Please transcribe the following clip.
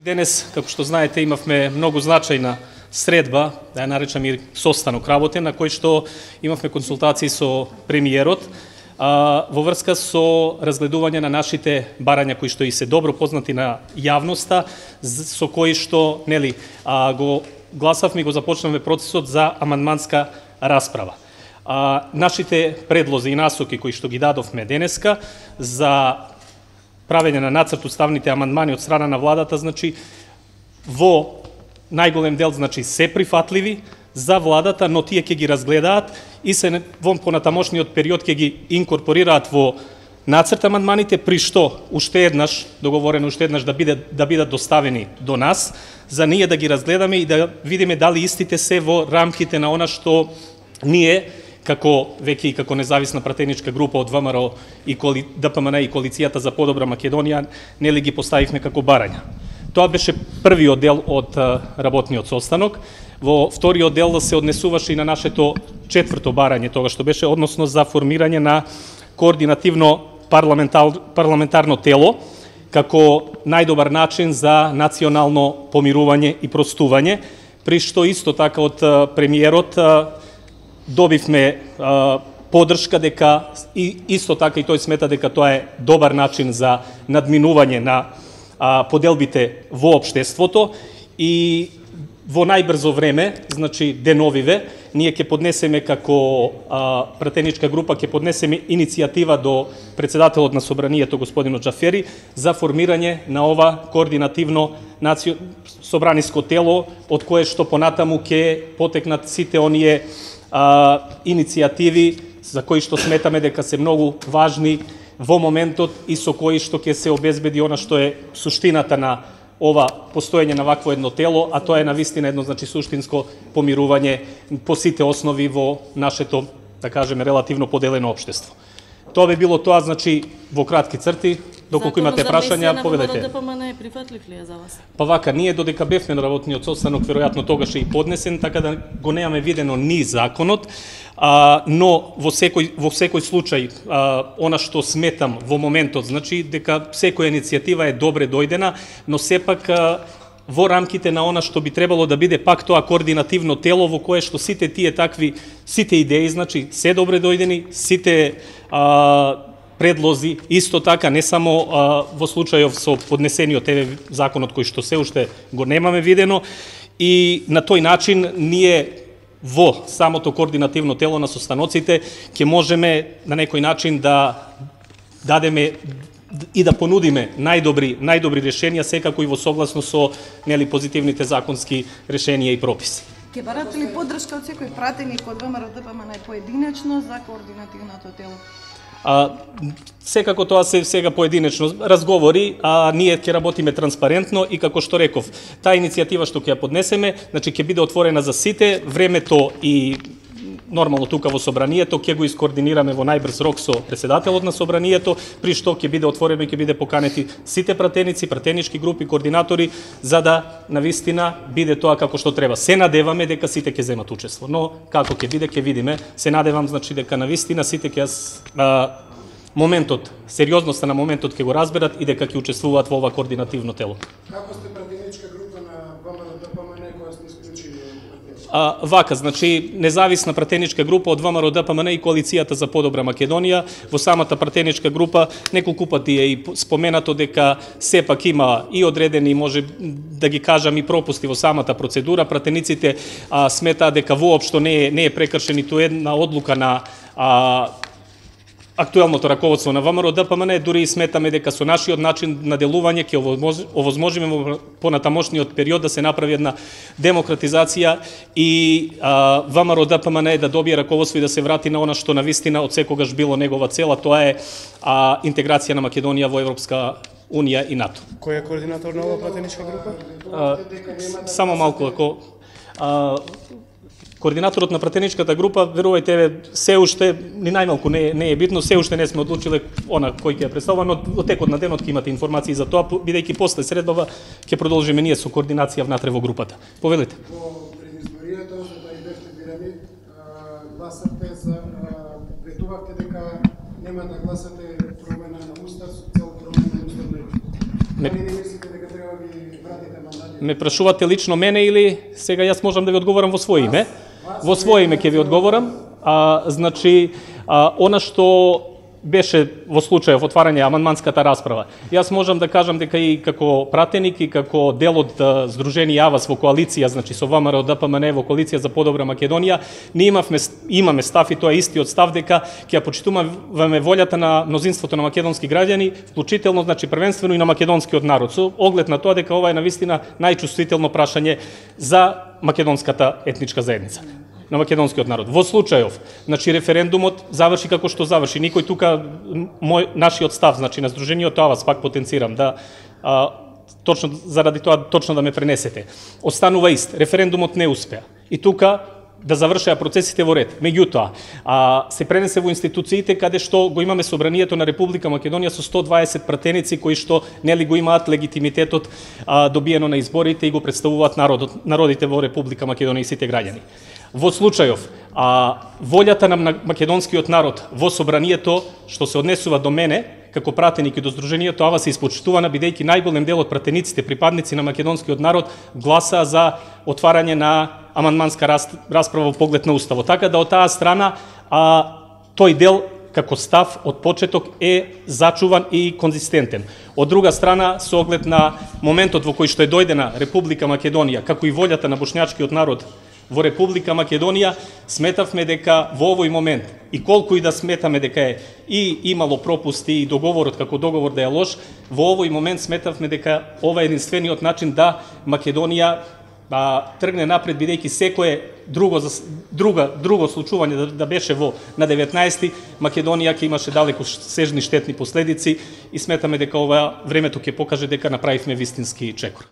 Денес, како што знаете, имавме многу значајна средба, да ја наречам и состанок работен, на кој што имавме консултации со премиерот во врска со разгледување на нашите барања кои што и се добро познати на јавноста, со кои што го гласавме и го започнавме процесот за амандманска расправа. Нашите предлози и насоки кои што ги дадовме денеска за правење на нацрт уставните амандмани од страна на владата, значи во најголем дел се прифатливи за владата, но тие ќе ги разгледаат и се во понатамошниот период ќе ги инкорпорираат во нацрт амандманите, при што уште еднаш договорено да бидат доставени до нас, за ние да ги разгледаме и да видиме дали истите се во рамките на она што ние како веќе и како независна пратеничка група од ВМРО и ДПМН и Коалицијата за подобра Македонија ги поставивме како барања. Тоа беше првиот дел од работниот состанок. Во вториот дел се однесуваше и на нашето четврто барање, тоа што беше односно за формирање на координативно парламентарно тело како најдобар начин за национално помирување и простување, при што исто така од премиерот добивме поддршка дека и исто така и тој смета дека тоа е добар начин за надминување на поделбите во општеството и во најбрзо време, значи деновиве, ние ќе поднесеме како пратеничка група ќе поднесеме иницијатива до председателот на собранието господинот Џафери за формирање на ова координативно собраниско тело од кое што понатаму ќе потекнат сите оние иницијативи за кои што сметаме дека се многу важни во моментот и со кои што ќе се обезбеди она што е суштината на ова постоење на вакво едно тело, а тоа е навистина едно суштинско помирување по сите основи во нашето, да кажеме, релативно поделено општество. Тоа би било тоа, во кратки црти. Доколку имате прашања, поведете. Законот за ДПМН е прифатлив ли е за вас? Па вака, ние додека бевме на работниот состанок, веројатно тогаш е и поднесен, така да го немаме видено ни законот, но во секој случај, она што сметам во моментот, дека секоја иницијатива е добре дојдена, но сепак во рамките на она што би требало да биде пак тоа координативно тело во кое што сите идеи, се добре дојдени, сите предлози, исто така, не само во случајов со поднесениот законот кој што се уште го немаме видено, и на тој начин ние во самото координативно тело на состаноците ќе можеме на некој начин да дадеме и да понудиме најдобри решенија, секако и во согласно со позитивните законски решенија и прописи. Ке барате ли поддршка од секој пратеник од ВМРО ДПМН поединечно за координативното тело? Секако тоа се сега поединечно разговори, ние ќе работиме транспарентно и како што реков, таа иницијатива што ќе ја поднесеме, ќе биде отворена за сите, времето и нормално тука во собранието ќе го искоординираме во најбрз рок со председателот на собранието, при што ќе биде отворено и ќе биде поканети сите пратеници, пратенички групи, координатори, за да навистина биде тоа како што треба. Се надеваме дека сите ќе земат учество, но како ќе биде, ќе видиме. Се надевам дека навистина сите ќе моментот, сериозноста на моментот ќе го разберат и дека ќе учествуваат во ова координативно тело. Како сте пратеничка група на ВМРО ДПМН која сте исклучили? Вака, независна пратеничка група од ВМРО ДПМН и Коалицијата за подобра Македонија. Во самата пратеничка група неколку пати е и споменато дека сепак има и одредени, може да ги кажам, и пропусти во самата процедура. Пратениците сметаат дека воопшто не е прекршена ниту една одлука на актуелното раководство на ВМРО ДПМН, дури и сметаме дека со нашиот начин на делување ќе овозможиме во понатамошниот период да се направи една демократизација и ВМРО ДПМН да добие раководство и да се врати на она што навистина од секогаш било негова цела, тоа е интеграција на Македонија во Европска Унија и НАТО. Кој е координатор на ова пратеничка група? Само малку, ако координаторот на пратеничката група, верувајте, се уште, ни најмалку не е битно, се уште не сме одлучиле она кој ќе ја представува, но во текот на денот ќе имате информации за тоа, бидејќи после средбава ќе продолжиме ние со координација внатре во групата. Повелете. Во предизборието, за да бевте бирани, гласате за, ветувавте дека нема да гласате промена на устав, со цел промена на уставот. Дали не мислите дека треба да ви вратите Ме прашувате лично мене или сега јас можам да ви одговорам во свое име? Во свое име ќе ви одговорам. Значи, она што беше во случајов отварање амандманската расправа. Јас можам да кажам дека и како пратеник и како дел од Сдружение АВАС во коалиција, значи со ВМРО ДПМН во коалиција за подобра Македонија, ние имаме став и тоа е истиот став дека ќе ја почитуваме волјата на мнозинството на македонски граѓани, вклучително значи првенствено и на македонскиот народ, со оглед на тоа дека ова е навистина најчувствително прашање за македонската етничка заедница, на македонскиот народ. Во случајов, значи референдумот заврши како што заврши. Никој тука нашиот став, значи на Сдруженијето АВАС, пак потенцирам да точно заради тоа точно да ме пренесете. Останува ист. Референдумот не успеа. И тука да завршеа процесите во ред. Меѓутоа, се пренесе во институциите каде што го имаме Собранието на Република Македонија со 120 пратеници кои што нели го имаат легитимитетот добиено на изборите и го представуваат народите во Република Македонија и сите граѓани. Во случајов, волјата на македонскиот народ во Собранието, што се однесува до мене, како пратеник и до Сдруженијето АВАС, се испочитувана, бидејќи најголем дел од пратениците, припадници на македонскиот народ, гласаа за отварање на амандманска расправа во поглед на Уставот. Така да од таа страна, тој дел како став од почеток е зачуван и конзистентен. Од друга страна, со оглед на моментот во кој што е дојдена Република Македонија, како и волјата на бошњачкиот народ во Република Македонија, сметавме дека во овој момент, и колку и да сметаме дека е и имало пропусти и договорот како договор да е лош, во овој момент сметавме дека ова е единствениот начин да Македонија тргне напред, бидејќи секое друго случување да беше на 19-ти, Македонија ќе имаше далеку сежни штетни последици и сметаме дека ова времето ќе покаже дека направивме вистински чекор.